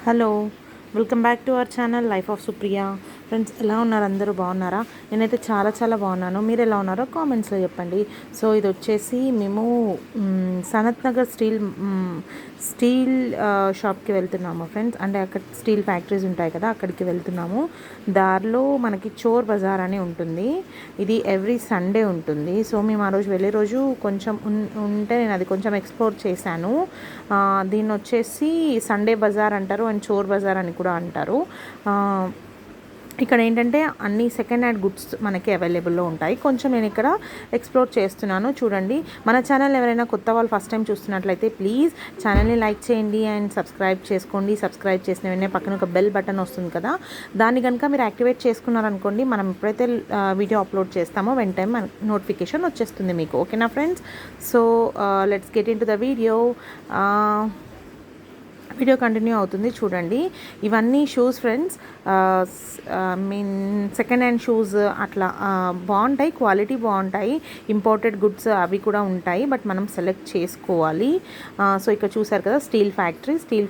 Hello, welcome back to our channel life of Supriya. Friends, ఎలా ఉన్నారు? అందరూ బాగున్నారా? నేనైతే చాలా చాలా బాగున్నాను. మీరు ఎలా ఉన్నారో కామెంట్స్లో చెప్పండి. సో ఇది వచ్చేసి మేము సనత్ నగర్ స్టీల్ షాప్కి వెళ్తున్నాము ఫ్రెండ్స్. అంటే అక్కడ స్టీల్ ఫ్యాక్టరీస్ ఉంటాయి కదా, అక్కడికి వెళ్తున్నాము. దారిలో మనకి చోర్ బజార్ అని ఉంటుంది. ఇది ఎవ్రీ సండే ఉంటుంది. సో మేము ఆ రోజు వెళ్ళే రోజు కొంచెం ఉంటే నేను అది కొంచెం ఎక్స్ప్లోర్ చేశాను. దీన్ని వచ్చేసి సండే బజార్ అంటారు అండ్ చోర్ బజార్ అని కూడా అంటారు. ఇక్కడ ఏంటంటే అన్ని సెకండ్ హ్యాండ్ గుడ్స్ మనకి అవైలబుల్లో ఉంటాయి. కొంచెం నేను ఇక్కడ ఎక్స్ప్లోర్ చేస్తున్నాను, చూడండి. మన ఛానల్ ఎవరైనా కొత్త వాళ్ళు ఫస్ట్ టైం చూస్తున్నట్లయితే ప్లీజ్ ఛానల్ని లైక్ చేయండి అండ్ సబ్స్క్రైబ్ చేసుకోండి. సబ్స్క్రైబ్ చేసిన వెంటనే పక్కన ఒక బెల్ బటన్ వస్తుంది కదా, దాన్ని కనుక మీరు యాక్టివేట్ చేసుకున్నారనుకోండి, మనం ఎప్పుడైతే వీడియో అప్లోడ్ చేస్తామో వెంటనే మన నోటిఫికేషన్ వచ్చేస్తుంది మీకు. ఓకేనా friends? So let's get in to the video continue అవుతుంది, చూడండి. ఇవన్నీ shoes friends, mean second hand shoes అట్లా బాగుంటాయి, క్వాలిటీ బాగుంటాయి. ఇంపోర్టెడ్ గుడ్స్ అవి కూడా ఉంటాయి, బట్ మనం సెలెక్ట్ చేసుకోవాలి. సో ఇక్కడ చూసారు కదా స్టీల్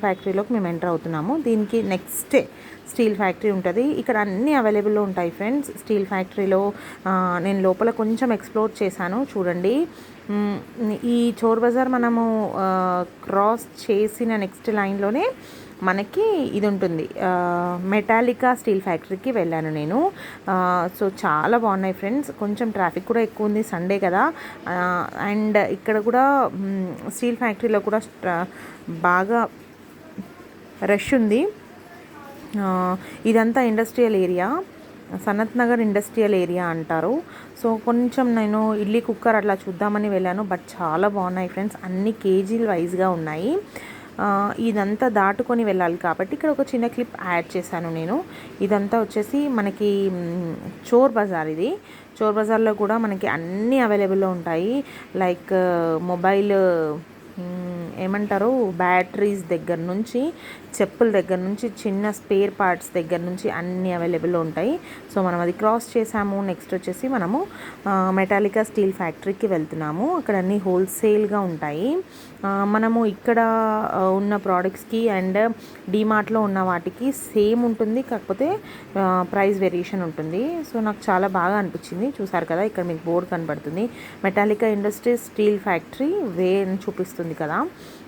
ఫ్యాక్టరీలోకి మేము ఎంటర్ అవుతున్నాము. దీనికి నెక్స్ట్ స్టీల్ ఫ్యాక్టరీ ఉంటుంది. ఇక్కడ అన్నీ అవైలబుల్లో ఉంటాయి ఫ్రెండ్స్. స్టీల్ ఫ్యాక్టరీలో నేను లోపల కొంచెం ఎక్స్ప్లోర్ చేశాను, చూడండి. ఈ చోర్ బజార్ మనము క్రాస్ చేసిన నెక్స్ట్ లైన్లోనే మనకి ఇది ఉంటుంది, మెటాలికా స్టీల్ ఫ్యాక్టరీకి వెళ్ళాను నేను. సో చాలా బాగున్నాయి ఫ్రెండ్స్. కొంచెం ట్రాఫిక్ కూడా ఎక్కువ ఉంది, సండే కదా. అండ్ ఇక్కడ కూడా స్టీల్ ఫ్యాక్టరీలో కూడా బాగా రష్ ఉంది. ఇదంతా industrial area, Sanath Nagar industrial area అంటారు. సో కొంచెం నేను ఇడ్లీ కుక్కర్ అట్లా చూద్దామని వెళ్ళాను, బట్ చాలా బాగున్నాయి ఫ్రెండ్స్. అన్ని కేజీల వైజ్గా ఉన్నాయి. ఇదంతా దాటుకొని వెళ్ళాలి కాబట్టి ఇక్కడ ఒక చిన్న క్లిప్ యాడ్ చేశాను నేను. ఇదంతా వచ్చేసి మనకి చోర్ బజార్. ఇది చోర్ బజార్లో కూడా మనకి అన్నీ అవైలబుల్లో ఉంటాయి. లైక్ మొబైల్ ఏమంటారు, బ్యాటరీస్ దగ్గర నుంచి, చెప్పుల దగ్గర నుంచి, చిన్న స్పేర్ పార్ట్స్ దగ్గర నుంచి అన్నీ అవైలబుల్లో ఉంటాయి. సో మనం అది క్రాస్ చేసాము. నెక్స్ట్ వచ్చేసి మనము మెటాలికా స్టీల్ ఫ్యాక్టరీకి వెళ్తున్నాము. అక్కడ అన్నీ హోల్సేల్గా ఉంటాయి. మనము ఇక్కడ ఉన్న ప్రోడక్ట్స్కి అండ్ డీమార్ట్లో ఉన్న వాటికి సేమ్ ఉంటుంది, కాకపోతే ప్రైస్ వేరియేషన్ ఉంటుంది. సో నాకు చాలా బాగా అనిపించింది. చూసారు కదా, ఇక్కడ మీకు బోర్డు కనబడుతుంది, మెటాలికా ఇండస్ట్రీస్ స్టీల్ ఫ్యాక్టరీ వే అని చూపిస్తుంది కదా.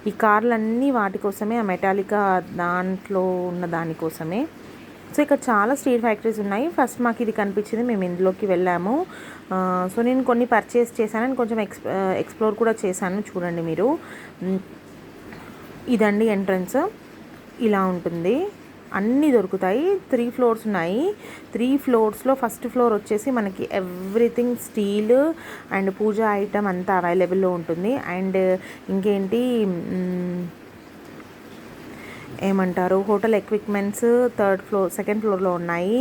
ఈ కార్లన్నీ వాటి కోసమే, ఆ మెటాలికా దాంట్లో ఉన్న దానికోసమే. సో ఇక్కడ చాలా స్టీల్ ఫ్యాక్టరీస్ ఉన్నాయి. ఫస్ట్ మాకు ఇది కనిపించింది, మేము ఇందులోకి వెళ్ళాము. సో నేను కొన్ని పర్చేస్ చేశాను అండ్ కొంచెం ఎక్స్ప్లోర్ కూడా చేశాను, చూడండి మీరు. ఇదండి ఎంట్రన్స్, ఇలా ఉంటుంది. అన్నీ దొరుకుతాయి. 3 ఫ్లోర్స్ ఉన్నాయి. 3 ఫ్లోర్స్లో ఫస్ట్ ఫ్లోర్ వచ్చేసి మనకి everything steel and puja item అంతా అవైలబుల్లో ఉంటుంది. అండ్ ఇంకేంటి ఏమంటారు, హోటల్ ఎక్విప్మెంట్స్ సెకండ్ ఫ్లోర్లో ఉన్నాయి.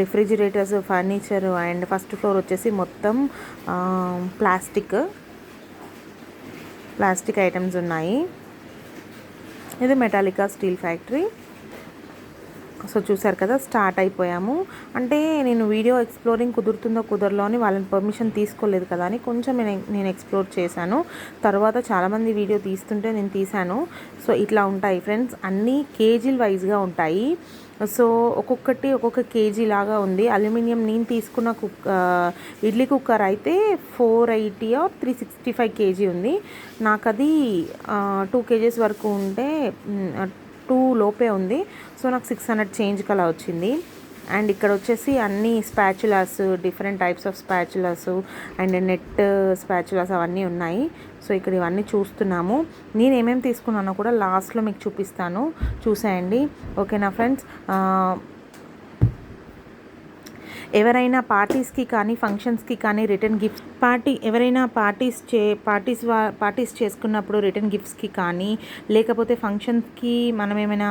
Refrigerators, furniture. And first floor వచ్చేసి మొత్తం ప్లాస్టిక్ ఐటమ్స్ ఉన్నాయి. ఇది మెటాలికా స్టీల్ ఫ్యాక్టరీ. సో చూసారు కదా, స్టార్ట్ అయిపోయాము. అంటే నేను వీడియో ఎక్స్ప్లోరింగ్ కుదురుతుందో కుదరలో అని వాళ్ళని పర్మిషన్ తీసుకోలేదు కదా అని కొంచెం నేను ఎక్స్ప్లోర్ చేశాను. తర్వాత చాలామంది వీడియో తీస్తుంటే నేను తీశాను. సో ఇట్లా ఉంటాయి ఫ్రెండ్స్, అన్నీ కేజీల వైజ్గా ఉంటాయి. సో ఒక్కొక్కటి ఒక్కొక్క కేజీ లాగా ఉంది. అల్యూమినియం నేను తీసుకున్న ఇడ్లీ కుక్కర్ అయితే 480 or 365 కేజీ ఉంది. నాకు అది 2 కేజీస్ వరకు ఉంటే 2 లోపే ఉంది. సో నాకు 600 చేంజ్కి అలా వచ్చింది. అండ్ ఇక్కడ వచ్చేసి అన్ని spatulas, different types of spatulas and net spatulas అవన్నీ ఉన్నాయి. సో ఇక్కడ ఇవన్నీ చూస్తున్నాము. నేను ఏమేమి తీసుకున్నానో కూడా లాస్ట్లో మీకు చూపిస్తాను, చూసేయండి. ఓకేనా ఫ్రెండ్స్? ఎవరైనా పార్టీస్కి కానీ ఫంక్షన్స్కి కానీ రిటర్న్ గిఫ్ట్స్ ఎవరైనా పార్టీస్ చేసుకున్నప్పుడు రిటర్న్ గిఫ్ట్స్కి కానీ, లేకపోతే ఫంక్షన్స్కి మనం ఏమైనా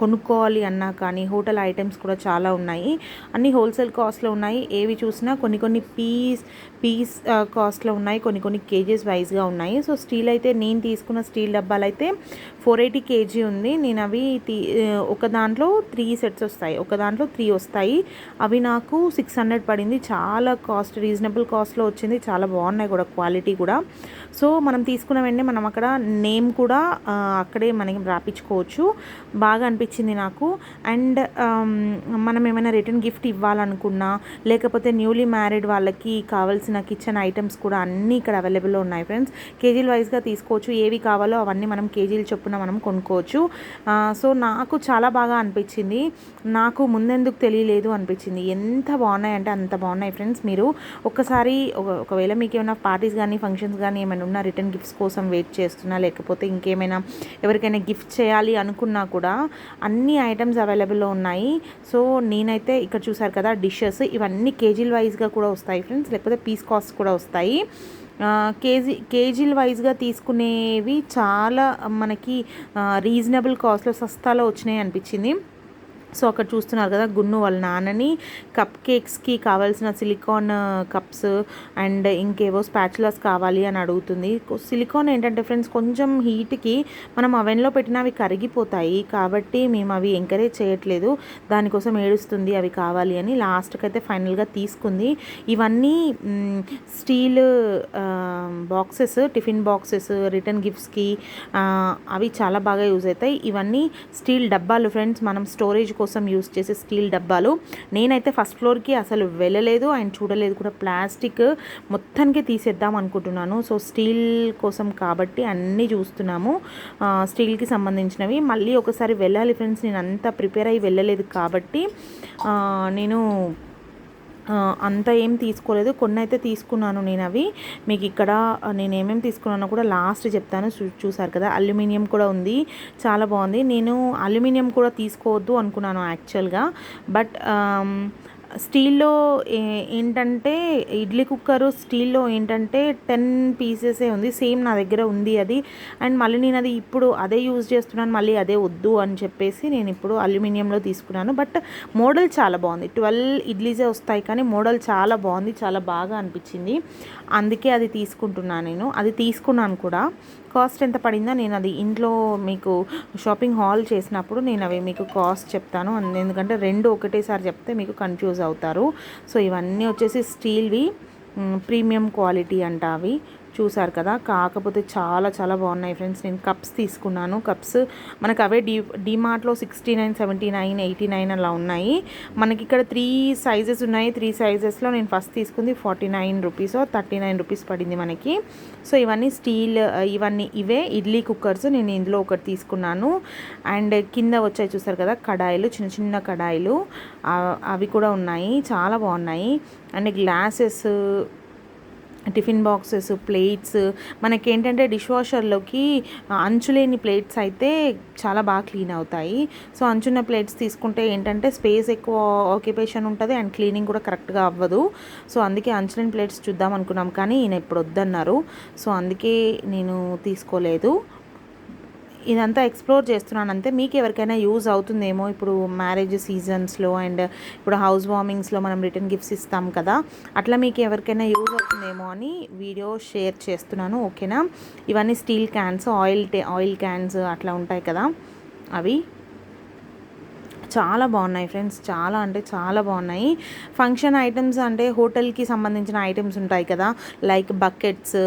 కొనుక్కోవాలి అన్నా కానీ, హోటల్ ఐటమ్స్ కూడా చాలా ఉన్నాయి. అన్నీ హోల్సేల్ కాస్ట్లో ఉన్నాయి. ఏవి చూసినా కొన్ని పీస్ కాస్ట్లో ఉన్నాయి, కొన్ని కేజీస్ వైజ్గా ఉన్నాయి. సో స్టీల్ అయితే నేను తీసుకున్న స్టీల్ డబ్బాలు అయితే 480 కేజీ ఉంది. నేను అవి ఒక దాంట్లో 3 సెట్స్ వస్తాయి, ఒక దాంట్లో 3 వస్తాయి. అవి నాకు 600 పడింది. చాలా రీజనబుల్ కాస్ట్లో వచ్చింది. చాలా బాగున్నాయి కూడా, క్వాలిటీ కూడా. సో మనం తీసుకున్న వెంటనే మనం అక్కడ నేమ్ కూడా అక్కడే మనకి రాపించుకోవచ్చు. బాగా అనిపించింది నాకు. అండ్ మనం ఏమైనా రిటర్న్ గిఫ్ట్ ఇవ్వాలనుకున్నా, లేకపోతే న్యూలీ మ్యారీడ్ వాళ్ళకి కావాల్సిన కిచెన్ ఐటమ్స్ కూడా అన్నీ ఇక్కడ అవైలబుల్లో ఉన్నాయి ఫ్రెండ్స్. కేజీల వైజ్గా తీసుకోవచ్చు. ఏవి కావాలో అవన్నీ మనం కేజీల చొప్పున మనం కొనుక్కోవచ్చు. సో నాకు చాలా బాగా అనిపించింది. నాకు ముందెందుకు తెలియలేదు అనిపించింది. ఎంత బాగున్నాయి అంటే అంత బాగున్నాయి ఫ్రెండ్స్. మీరు ఒక్కసారి ఒకవేళ మీకు ఏమైనా పార్టీస్ కానీ ఫంక్షన్స్ కానీ ఏమైనా ఉన్న రిటర్న్ గిఫ్ట్స్ కోసం వెయిట్ చేస్తున్నా, లేకపోతే ఇంకేమైనా ఎవరికైనా గిఫ్ట్ చేయాలి అనుకున్నా కూడా అన్ని ఐటమ్స్ అవైలబుల్లో ఉన్నాయి. సో నేనైతే ఇక్కడ చూసారు కదా డిషెస్, ఇవన్నీ కేజీల వైజ్గా కూడా వస్తాయి ఫ్రెండ్స్, లేకపోతే పీస్ కాస్ట్ కూడా వస్తాయి. కేజీల వైజ్గా తీసుకునేవి చాలా మనకి రీజనబుల్ కాస్ట్లో సస్తాలో వచ్చినాయి అనిపించింది. సో అక్కడ చూస్తున్నారు కదా గున్ను వాళ్ళ నాన్నని కప్ కేక్స్కి కావాల్సిన సిలికాన్ కప్స్ అండ్ ఇంకేవో స్పాచులాస్ కావాలి అని అడుగుతుంది. సిలికాన్ ఏంటంటే ఫ్రెండ్స్ కొంచెం హీట్కి మనం అవెన్లో పెట్టినా అవి కరిగిపోతాయి, కాబట్టి మేము అవి ఎంకరేజ్ చేయట్లేదు. దానికోసం ఏడుస్తుంది అవి కావాలి అని. లాస్ట్కి అయితే ఫైనల్గా తీసుకుంది. ఇవన్నీ steel boxes, tiffin boxes return గిఫ్ట్స్కి అవి చాలా బాగా యూజ్ అవుతాయి. ఇవన్నీ స్టీల్ డబ్బాలు ఫ్రెండ్స్, మనం స్టోరేజ్ కోసం యూస్ చేసే స్టీల్ డబ్బాలు. నేనైతే ఫస్ట్ ఫ్లోర్కి అసలు వెళ్ళలేదు అండ్ చూడలేదు కూడా. ప్లాస్టిక్ మొత్తానికి తీసేద్దాం అనుకుంటున్నాను. సో స్టీల్ కోసం కాబట్టి అన్నీ చూస్తున్నాము, స్టీల్కి సంబంధించినవి. మళ్ళీ ఒకసారి వెళ్ళాలి ఫ్రెండ్స్. నేను అంతా ప్రిపేర్ అయ్యి వెళ్ళలేదు కాబట్టి నేను అంత ఏం తీసుకోలేదు. కొన్ని అయితే తీసుకున్నాను నేను. అవి మీకు ఇక్కడ నేను ఏమేమి తీసుకున్నానో కూడా లాస్ట్ చెప్తాను. చూసారు కదా అల్యూమినియం కూడా ఉంది, చాలా బాగుంది. నేను అల్యూమినియం కూడా తీసుకోవద్దు అనుకున్నాను యాక్చువల్గా, బట్ స్టీల్లో ఏంటంటే ఇడ్లీ కుక్కరు స్టీల్లో ఏంటంటే 10 పీసెసే ఉంది. సేమ్ నా దగ్గర ఉంది అది. అండ్ మళ్ళీ నేను అది ఇప్పుడు అదే యూజ్ చేస్తున్నాను, మళ్ళీ అదే వద్దు అని చెప్పేసి నేను ఇప్పుడు అల్యూమినియంలో తీసుకున్నాను. బట్ మోడల్ చాలా బాగుంది. 12 ఇడ్లీసే వస్తాయి కానీ మోడల్ చాలా బాగుంది, చాలా బాగా అనిపించింది. అందుకే అది తీసుకుంటున్నాను నేను. అది తీసుకున్నాను కూడా. కాస్ట్ ఎంత పడిందో నేను అది ఇంట్లో మీకు షాపింగ్ హాల్ చేసినప్పుడు నేను అవి మీకు కాస్ట్ చెప్తాను. ఎందుకంటే రెండు ఒకటేసారి చెప్తే మీకు కన్ఫ్యూజ్ అవుతారు. సో ఇవన్నీ వచ్చేసి స్టీల్వి, ప్రీమియం క్వాలిటీ అంట అవి. చూసారు కదా, కాకపోతే చాలా చాలా బాగున్నాయి ఫ్రెండ్స్. నేను కప్స్ తీసుకున్నాను. కప్స్ మనకు అవే డీమార్ట్లో 69, 79, 89 అలా ఉన్నాయి. మనకి ఇక్కడ 3 సైజెస్ ఉన్నాయి. 3 సైజెస్లో నేను ఫస్ట్ తీసుకుంది 49 రూపీస్, 39 రూపీస్ పడింది మనకి. సో ఇవన్నీ స్టీల్, ఇవే ఇడ్లీ కుక్కర్స్. నేను ఇందులో ఒకటి తీసుకున్నాను. అండ్ కింద వచ్చాయి చూసారు కదా కడాయిలు, చిన్న చిన్న కడాయిలు, అవి కూడా ఉన్నాయి, చాలా బాగున్నాయి. And glasses, tiffin boxes, plates. మనకేంటంటే డిష్ వాషర్లోకి అంచులేని ప్లేట్స్ అయితే చాలా బాగా క్లీన్ అవుతాయి. సో అంచున్న ప్లేట్స్ తీసుకుంటే ఏంటంటే స్పేస్ ఎక్కువ ఆక్యుపేషన్ ఉంటుంది అండ్ క్లీనింగ్ కూడా కరెక్ట్గా అవ్వదు. సో అందుకే అంచులేని ప్లేట్స్ చూద్దాం అనుకున్నాం కానీ ఈయన ఇప్పుడు వద్దన్నారు. సో అందుకే నేను తీసుకోలేదు. ఇదంతా ఎక్స్ప్లోర్ చేస్తున్నాను అంతే. మీకు ఎవరికైనా యూజ్ అవుతుందేమో ఇప్పుడు మ్యారేజ్ సీజన్స్లో అండ్ ఇప్పుడు హౌస్ వార్మింగ్స్లో మనం రిటర్న్ గిఫ్ట్స్ ఇస్తాం కదా, అట్లా మీకు ఎవరికైనా యూజ్ అవుతుందేమో అని వీడియో షేర్ చేస్తున్నాను. ఓకేనా. ఇవన్నీ స్టీల్ క్యాన్స్, ఆయిల్ క్యాన్స్ అట్లా ఉంటాయి కదా, అవి చాలా బాగున్నాయి ఫ్రెండ్స్. చాలా అంటే చాలా బాగున్నాయి. ఫంక్షన్ ఐటమ్స్ అంటే హోటల్కి సంబంధించిన ఐటమ్స్ ఉంటాయి కదా, లైక్ బకెట్స్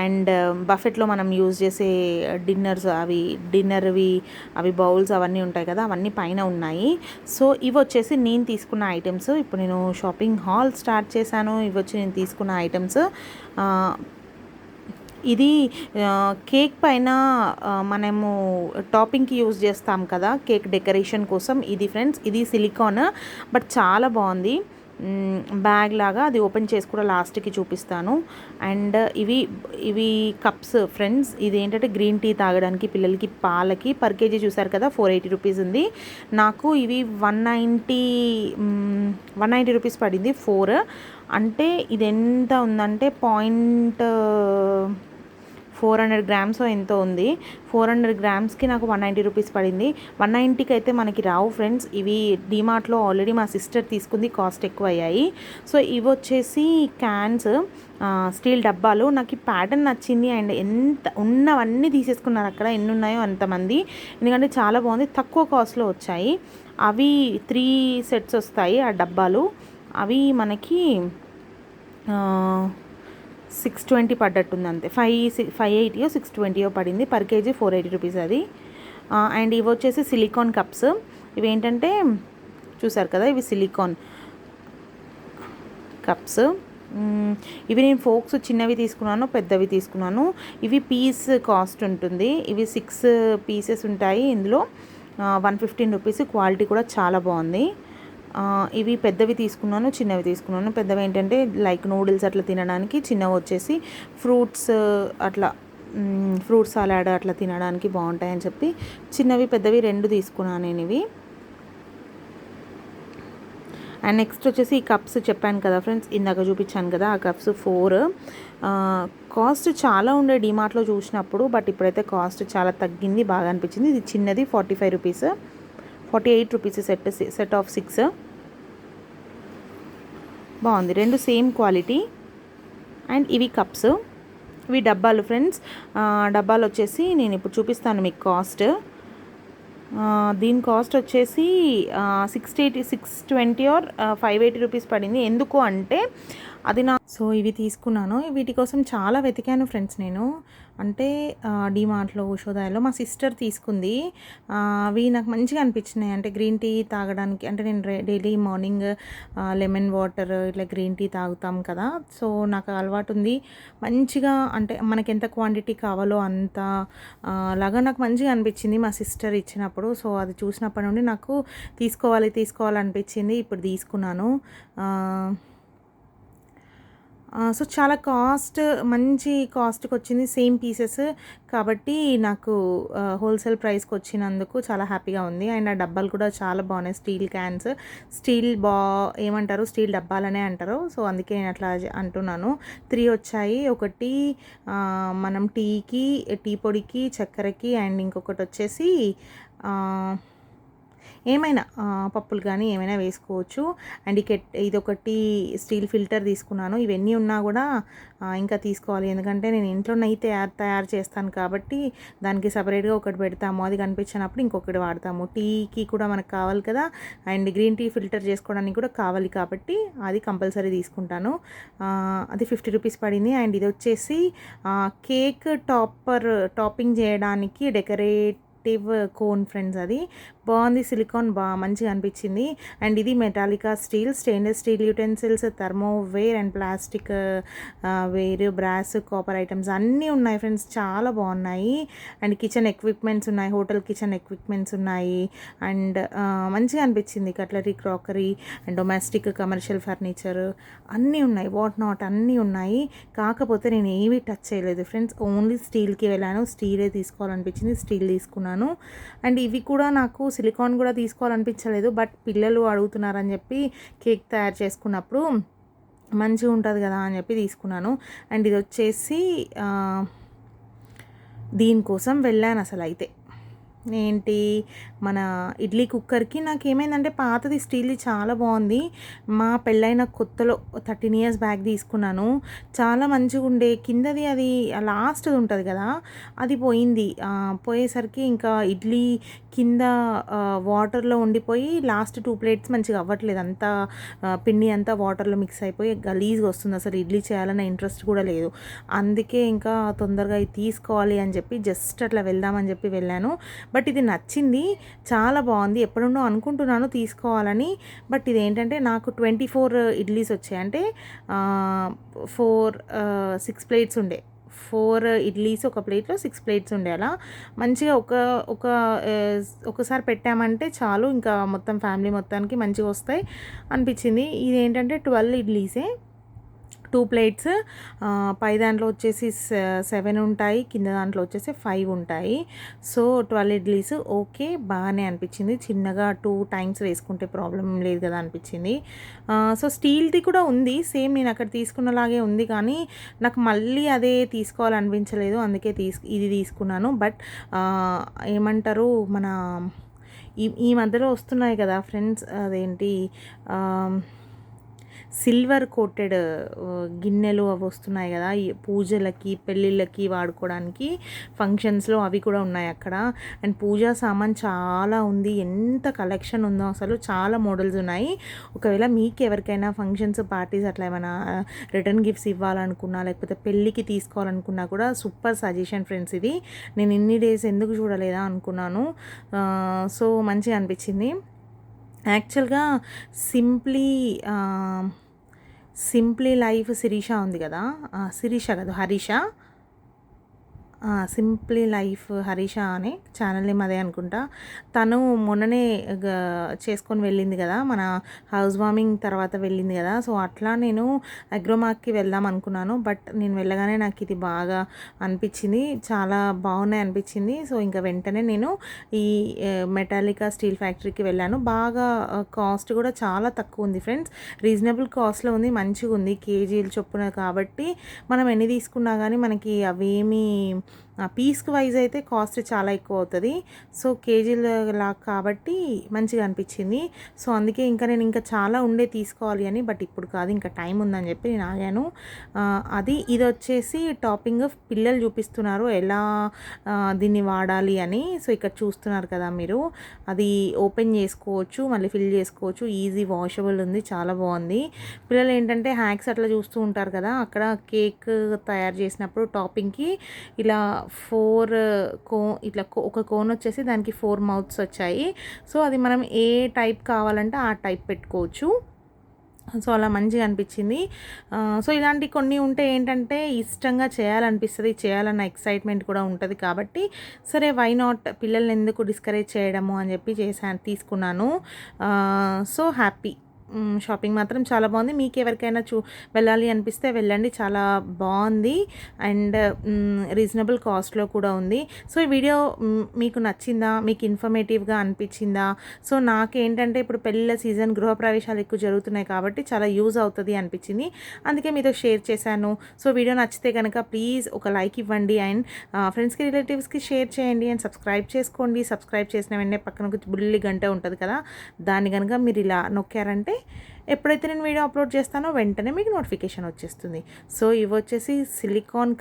అండ్ బఫెట్లో మనం యూజ్ చేసే డిన్నర్వి అవి బౌల్స్ అవన్నీ ఉంటాయి కదా, అవన్నీ పైన ఉన్నాయి. సో ఇవి వచ్చేసి నేను తీసుకున్న ఐటమ్స్. ఇప్పుడు నేను షాపింగ్ హాల్ స్టార్ట్ చేశాను. ఇవి వచ్చి నేను తీసుకున్న ఐటమ్స్. ఇది కేక్ పైన మనము టాపింగ్కి యూజ్ చేస్తాం కదా, కేక్ డెకరేషన్ కోసం. ఇది ఫ్రెండ్స్, ఇది సిలికాన్, బట్ చాలా బాగుంది. బ్యాగ్ లాగా, అది ఓపెన్ చేసి కూడా లాస్ట్కి చూపిస్తాను. అండ్ ఇవి కప్స్ ఫ్రెండ్స్. ఇది ఏంటంటే గ్రీన్ టీ తాగడానికి పిల్లలకి, పాలకి. పర్ కేజీ చూసారు కదా 480 రూపీస్ ఉంది. నాకు ఇవి 190 రూపీస్ పడింది 4. అంటే ఇది ఎంత ఉందంటే 400 గ్రామ్స్ ఎంతో ఉంది. 400 గ్రామ్స్కి నాకు 190 రూపీస్ పడింది. 190కి అయితే మనకి రావు ఫ్రెండ్స్. ఇవి డీమార్ట్లో ఆల్రెడీ మా సిస్టర్ తీసుకుంది, కాస్ట్ ఎక్కువ అయ్యాయి. సో ఇవి వచ్చేసి క్యాన్స్, స్టీల్ డబ్బాలు. నాకు ఈ ప్యాటర్న్ నచ్చింది అండ్ ఎంత ఉన్నవన్నీ తీసేసుకున్నారు అక్కడ, ఎన్ని ఉన్నాయో అంతమంది. ఎందుకంటే చాలా బాగుంది, తక్కువ కాస్ట్లో వచ్చాయి. అవి 3 సెట్స్ వస్తాయి ఆ డబ్బాలు. అవి మనకి 620 పడ్డట్టుంది అంతే. 580 620 పడింది పర్ కేజీ, 480 రూపీస్ అది. అండ్ ఇవి వచ్చేసి సిలికాన్ కప్స్. ఇవి ఏంటంటే చూసారు కదా, ఇవి సిలికాన్ కప్స్. ఇవి నేను ఫోక్స్ చిన్నవి తీసుకున్నాను, పెద్దవి తీసుకున్నాను. ఇవి పీస్ కాస్ట్ ఉంటుంది. ఇవి 6 పీసెస్ ఉంటాయి ఇందులో. 115 రూపీస్. క్వాలిటీ కూడా చాలా బాగుంది. ఇవి పెద్దవి తీసుకున్నాను, చిన్నవి తీసుకున్నాను. పెద్దవి ఏంటంటే లైక్ నూడిల్స్ అట్లా తినడానికి, చిన్నవి వచ్చేసి ఫ్రూట్స్ అట్లా ఫ్రూట్ సలాడ్ అట్లా తినడానికి బాగుంటాయని చెప్పి చిన్నవి పెద్దవి 2 తీసుకున్నాను నేను ఇవి. అండ్ నెక్స్ట్ వచ్చేసి ఈ కప్స్ చెప్పాను కదా ఫ్రెండ్స్, ఇందాక చూపించాను కదా, ఆ కప్స్ 4. కాస్ట్ చాలా ఉండే డీమార్ట్లో చూసినప్పుడు, బట్ ఇప్పుడైతే కాస్ట్ చాలా తగ్గింది, బాగా అనిపించింది. ఇది చిన్నది 45 రూపీస్, 48 రూపీస్ సెట్ ఆఫ్ 6. బాగుంది, 2 సేమ్ క్వాలిటీ. అండ్ ఇవి కప్స్, ఇవి డబ్బాలు ఫ్రెండ్స్. డబ్బాలు వచ్చేసి నేను ఇప్పుడు చూపిస్తాను మీకు కాస్ట్. దీని కాస్ట్ వచ్చేసి 620 ఆర్ 580 రూపీస్ పడింది. ఎందుకు అంటే అది సో ఇవి తీసుకున్నాను. వీటి కోసం చాలా వెతికాను ఫ్రెండ్స్ నేను. అంటే డీమార్ట్లో, ఉషోదాలో మా సిస్టర్ తీసుకుంది. అవి నాకు మంచిగా అనిపించినాయి. అంటే గ్రీన్ టీ తాగడానికి, అంటే నేను డైలీ మార్నింగ్ లెమన్ వాటర్ ఇట్లా గ్రీన్ టీ తాగుతాం కదా, సో నాకు అలవాటు ఉంది మంచిగా. అంటే మనకి ఎంత క్వాంటిటీ కావాలో అంత లాగా నాకు మంచిగా అనిపించింది మా సిస్టర్ ఇచ్చినప్పుడు. సో అది చూసినప్పటి నుండి నాకు తీసుకోవాలనిపించింది. ఇప్పుడు తీసుకున్నాను. సో చాలా మంచి కాస్ట్కి వచ్చింది, సేమ్ పీసెస్ కాబట్టి నాకు హోల్సేల్ ప్రైస్కి వచ్చినందుకు చాలా హ్యాపీగా ఉంది. అండ్ ఆ డబ్బాలు కూడా చాలా బాగున్నాయి. స్టీల్ క్యాన్స్, ఏమంటారు, స్టీల్ డబ్బాలనే అంటారు. సో అందుకే నేను అట్లా అంటున్నాను. 3 వచ్చాయి. ఒకటి మనం టీ పొడికి, చక్కెరకి, అండ్ ఇంకొకటి వచ్చేసి ఏమైనా పప్పులు కానీ ఏమైనా వేసుకోవచ్చు. అండ్ ఇదొకటి స్టీల్ ఫిల్టర్ తీసుకున్నాను. ఇవన్నీ ఉన్నా కూడా ఇంకా తీసుకోవాలి, ఎందుకంటే నేను ఇంట్లో నెయ్యి తయారు చేస్తాను కాబట్టి దానికి సపరేట్గా ఒకటి పెడతాము. అది కనిపించినప్పుడు ఇంకొకటి వాడతాము. టీకి కూడా మనకు కావాలి కదా, అండ్ గ్రీన్ టీ ఫిల్టర్ చేసుకోవడానికి కూడా కావాలి కాబట్టి అది కంపల్సరీ తీసుకుంటాను. అది 50 రూపీస్ పడింది. అండ్ ఇది వచ్చేసి కేక్ టాపింగ్ చేయడానికి కోన్ ఫ్రెండ్స్. అది బాగుంది, సిలికాన్ మంచిగా అనిపించింది. అండ్ ఇది మెటాలికా steel, stainless steel utensils, thermoware and plastic ware, brass, copper items అన్నీ ఉన్నాయి ఫ్రెండ్స్, చాలా బాగున్నాయి. అండ్ కిచెన్ ఎక్విప్మెంట్స్ ఉన్నాయి, హోటల్ కిచెన్ ఎక్విప్మెంట్స్ ఉన్నాయి. అండ్ మంచిగా అనిపించింది. Cutlery, crockery and domestic commercial furniture అన్నీ ఉన్నాయి, వాట్ నాట్ అన్నీ ఉన్నాయి. కాకపోతే నేను ఏమీ టచ్ చేయలేదు ఫ్రెండ్స్, ఓన్లీ స్టీల్కి వెళ్ళాను. స్టీలే తీసుకోవాలనిపించింది, స్టీల్ తీసుకున్నాను. అండ్ ఇవి కూడా నాకు సిలికాన్ కూడా తీసుకోవాలనిపించలేదు, బట్ పిల్లలు అడుగుతున్నారని చెప్పి కేక్ తయారు చేసుకున్నప్పుడు మంచిగా ఉంటుంది కదా అని చెప్పి తీసుకున్నాను. అండ్ ఇది వచ్చేసి దీనికోసం వెళ్ళాను అసలు. అయితే ఏంటి, మన ఇడ్లీ కుక్కర్కి నాకు ఏమైందంటే పాతది స్టీల్ది చాలా బాగుంది. మా పెళ్ళైన కొత్తలో 13 ఇయర్స్ బ్యాక్ తీసుకున్నాను. చాలా మంచిగా ఉండే. కిందది అది లాస్ట్ ఉంటుంది కదా, అది పోయేసరికి ఇంకా ఇడ్లీ కింద వాటర్లో ఉండిపోయి లాస్ట్ 2 ప్లేట్స్ మంచిగా అవ్వట్లేదు. అంతా పిండి అంతా వాటర్లో మిక్స్ అయిపోయి గలీజ్గా వస్తుంది. అసలు ఇడ్లీ చేయాలన్న ఇంట్రెస్ట్ కూడా లేదు. అందుకే ఇంకా తొందరగా ఇది తీసుకోవాలి అని చెప్పి జస్ట్ అట్లా వెళ్దామని చెప్పి వెళ్ళాను. బట్ ఇది నచ్చింది, చాలా బాగుంది. ఎప్పుడున్నో అనుకుంటున్నాను తీసుకోవాలని. బట్ ఇది ఏంటంటే నాకు 24 ఇడ్లీస్ వచ్చాయి. అంటే 6 ప్లేట్స్ ఉండే. 4 ఇడ్లీస్ ఒక ప్లేట్లో 6 ప్లేట్స్ ఉండే. అలా మంచిగా ఒకసారి పెట్టామంటే చాలు, ఇంకా మొత్తం ఫ్యామిలీ మొత్తానికి మంచిగా వస్తాయి అనిపించింది. ఇది ఏంటంటే 12 ఇడ్లీసే, 2 ప్లేట్స్. పై దాంట్లో వచ్చేసి 7 ఉంటాయి, కింద దాంట్లో వచ్చేసి 5 ఉంటాయి. సో 12 ఇడ్లీస్ ఓకే, బాగానే అనిపించింది. చిన్నగా 2 టైమ్స్ వేసుకుంటే ప్రాబ్లం లేదు కదా అనిపించింది. సో స్టీల్ది కూడా ఉంది, సేమ్ నేను అక్కడ తీసుకున్నలాగే ఉంది, కానీ నాకు మళ్ళీ అదే తీసుకోవాలనిపించలేదు, అందుకే ఇది తీసుకున్నాను. బట్ ఏమంటారు, మన ఈ మధ్యలో వస్తున్నాయి కదా ఫ్రెండ్స్, అదేంటి సిల్వర్ కోటెడ్ గిన్నెలు అవి వస్తున్నాయి కదా, ఈ పూజలకి పెళ్ళిళ్ళకి వాడుకోవడానికి ఫంక్షన్స్లో అవి కూడా ఉన్నాయి అక్కడ. అండ్ పూజా సామాన్ చాలా ఉంది, ఎంత కలెక్షన్ ఉందో అసలు, చాలా మోడల్స్ ఉన్నాయి. ఒకవేళ మీకు ఎవరికైనా ఫంక్షన్స్ పార్టీస్ అట్లా ఏమైనా రిటర్న్ గిఫ్ట్స్ ఇవ్వాలనుకున్నా లేకపోతే పెళ్ళికి తీసుకోవాలనుకున్నా కూడా సూపర్ సజెషన్ ఫ్రెండ్స్ ఇది. నేను ఇన్ని డేస్ ఎందుకు చూడలేదా అనుకున్నాను. సో మంచిగా అనిపించింది. యాక్చువల్గా సింప్లీ సింప్లీ లైఫ్ శిరీష ఉంది కదా, శిరీష కాదు హరీష, సింప్లీ లైఫ్ హరీష అనే ఛానల్ నేమ్ అదే అనుకుంటా. తను మొన్ననే చేసుకొని వెళ్ళింది కదా, మన హౌస్ వార్మింగ్ తర్వాత వెళ్ళింది కదా. సో అట్లా నేను అగ్రోమార్క్కి వెళ్దాం అనుకున్నాను, బట్ నేను వెళ్ళగానే నాకు ఇది బాగా అనిపించింది, చాలా బాగున్నాయి అనిపించింది. సో ఇంకా వెంటనే నేను ఈ మెటాలికా స్టీల్ ఫ్యాక్టరీకి వెళ్ళాను. బాగా కాస్ట్ కూడా చాలా తక్కువ ఉంది ఫ్రెండ్స్, రీజనబుల్ కాస్ట్లో ఉంది, మంచిగా ఉంది, కేజీలు చొప్పున. కాబట్టి మనం ఎన్ని తీసుకున్నా కానీ మనకి అవేమీ పీస్కి వైజ్ అయితే కాస్ట్ చాలా ఎక్కువ అవుతుంది. సో కేజీల కాబట్టి మంచిగా అనిపించింది. సో అందుకే నేను ఇంకా చాలా ఉండే తీసుకోవాలి అని, బట్ ఇప్పుడు కాదు, ఇంకా టైం ఉందని చెప్పి నేను ఆగాను. ఇది వచ్చేసి టాపింగ్ పిల్లలు చూపిస్తున్నారు ఎలా దీన్ని వాడాలి అని. సో ఇక్కడ చూస్తున్నారు కదా మీరు, అది ఓపెన్ చేసుకోవచ్చు, మళ్ళీ ఫిల్ చేసుకోవచ్చు, ఈజీ వాషబుల్ ఉంది, చాలా బాగుంది. పిల్లలు ఏంటంటే హ్యాక్స్ అట్లా చూస్తూ ఉంటారు కదా, అక్కడ కేక్ తయారు చేసినప్పుడు టాపింగ్కి ఇలా 4 ఇట్లా ఒక కోన్ వచ్చేసి దానికి 4 మౌత్స్ వచ్చాయి. సో అది మనం ఏ టైప్ కావాలంటే ఆ టైప్ పెట్టుకోవచ్చు. సో అలా మంచిగా అనిపించింది. సో ఇలాంటి కొన్ని ఉంటే ఏంటంటే ఇష్టంగా చేయాలనిపిస్తుంది, చేయాలన్న ఎక్సైట్మెంట్ కూడా ఉంటుంది. కాబట్టి సరే వై నాట్, పిల్లల్ని ఎందుకు డిస్కరేజ్ చేయడము అని చెప్పి తీసుకున్నాను. So happy. షాపింగ్ మాత్రం చాలా బాగుంది. మీకు ఎవరికైనా వెళ్ళాలి అనిపిస్తే వెళ్ళండి, చాలా బాగుంది అండ్ రీజనబుల్ కాస్ట్లో కూడా ఉంది. సో ఈ వీడియో మీకు నచ్చిందా, మీకు ఇన్ఫర్మేటివ్గా అనిపించిందా? సో నాకేంటంటే ఇప్పుడు పెళ్ళిళ్ళ సీజన్, గృహప్రవేశాలు ఎక్కువ జరుగుతున్నాయి కాబట్టి చాలా యూజ్ అవుతుంది అనిపించింది, అందుకే మీతో షేర్ చేశాను. సో వీడియో నచ్చితే కనుక ప్లీజ్ ఒక లైక్ ఇవ్వండి అండ్ ఫ్రెండ్స్కి రిలేటివ్స్కి షేర్ చేయండి అండ్ సబ్స్క్రైబ్ చేసుకోండి. సబ్స్క్రైబ్ చేసిన వెంటనే పక్కన బుల్లి గంట ఉంటుంది కదా, దాన్ని కనుక మీరు ఇలా నొక్కారంటే ఎప్పుడైతే నేను వీడియో అప్లోడ్ చేస్తానో వెంటనే మీకు నోటిఫికేషన్ వచ్చేస్తుంది. సో ఇవి వచ్చేసి సిలికాన్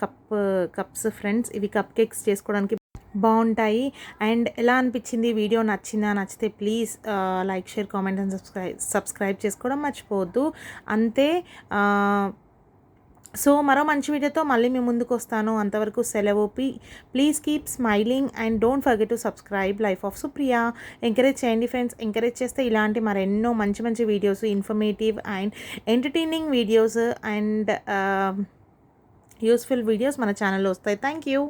కప్స్ ఫ్రెండ్స్, ఇవి కప్ కేక్స్ చేసుకోవడానికి బాగుంటాయి. అండ్ ఎలా అనిపించింది వీడియో, నచ్చితే please like, share, comment and subscribe చేసుకోవడం మర్చిపోవద్దు. అంతే. సో మరో మంచి వీడియోతో మళ్ళీ మీ ముందుకు వస్తాను. అంతవరకు సెలవు. Please keep smiling and don't forget to subscribe life of Supriya. Encourage చేయండి ఫ్రెండ్స్, ఎంకరేజ్ చేస్తే ఇలాంటి మరెన్నో మంచి videos, informative and entertaining videos and useful videos మన ఛానల్లో వస్తాయి. Thank you.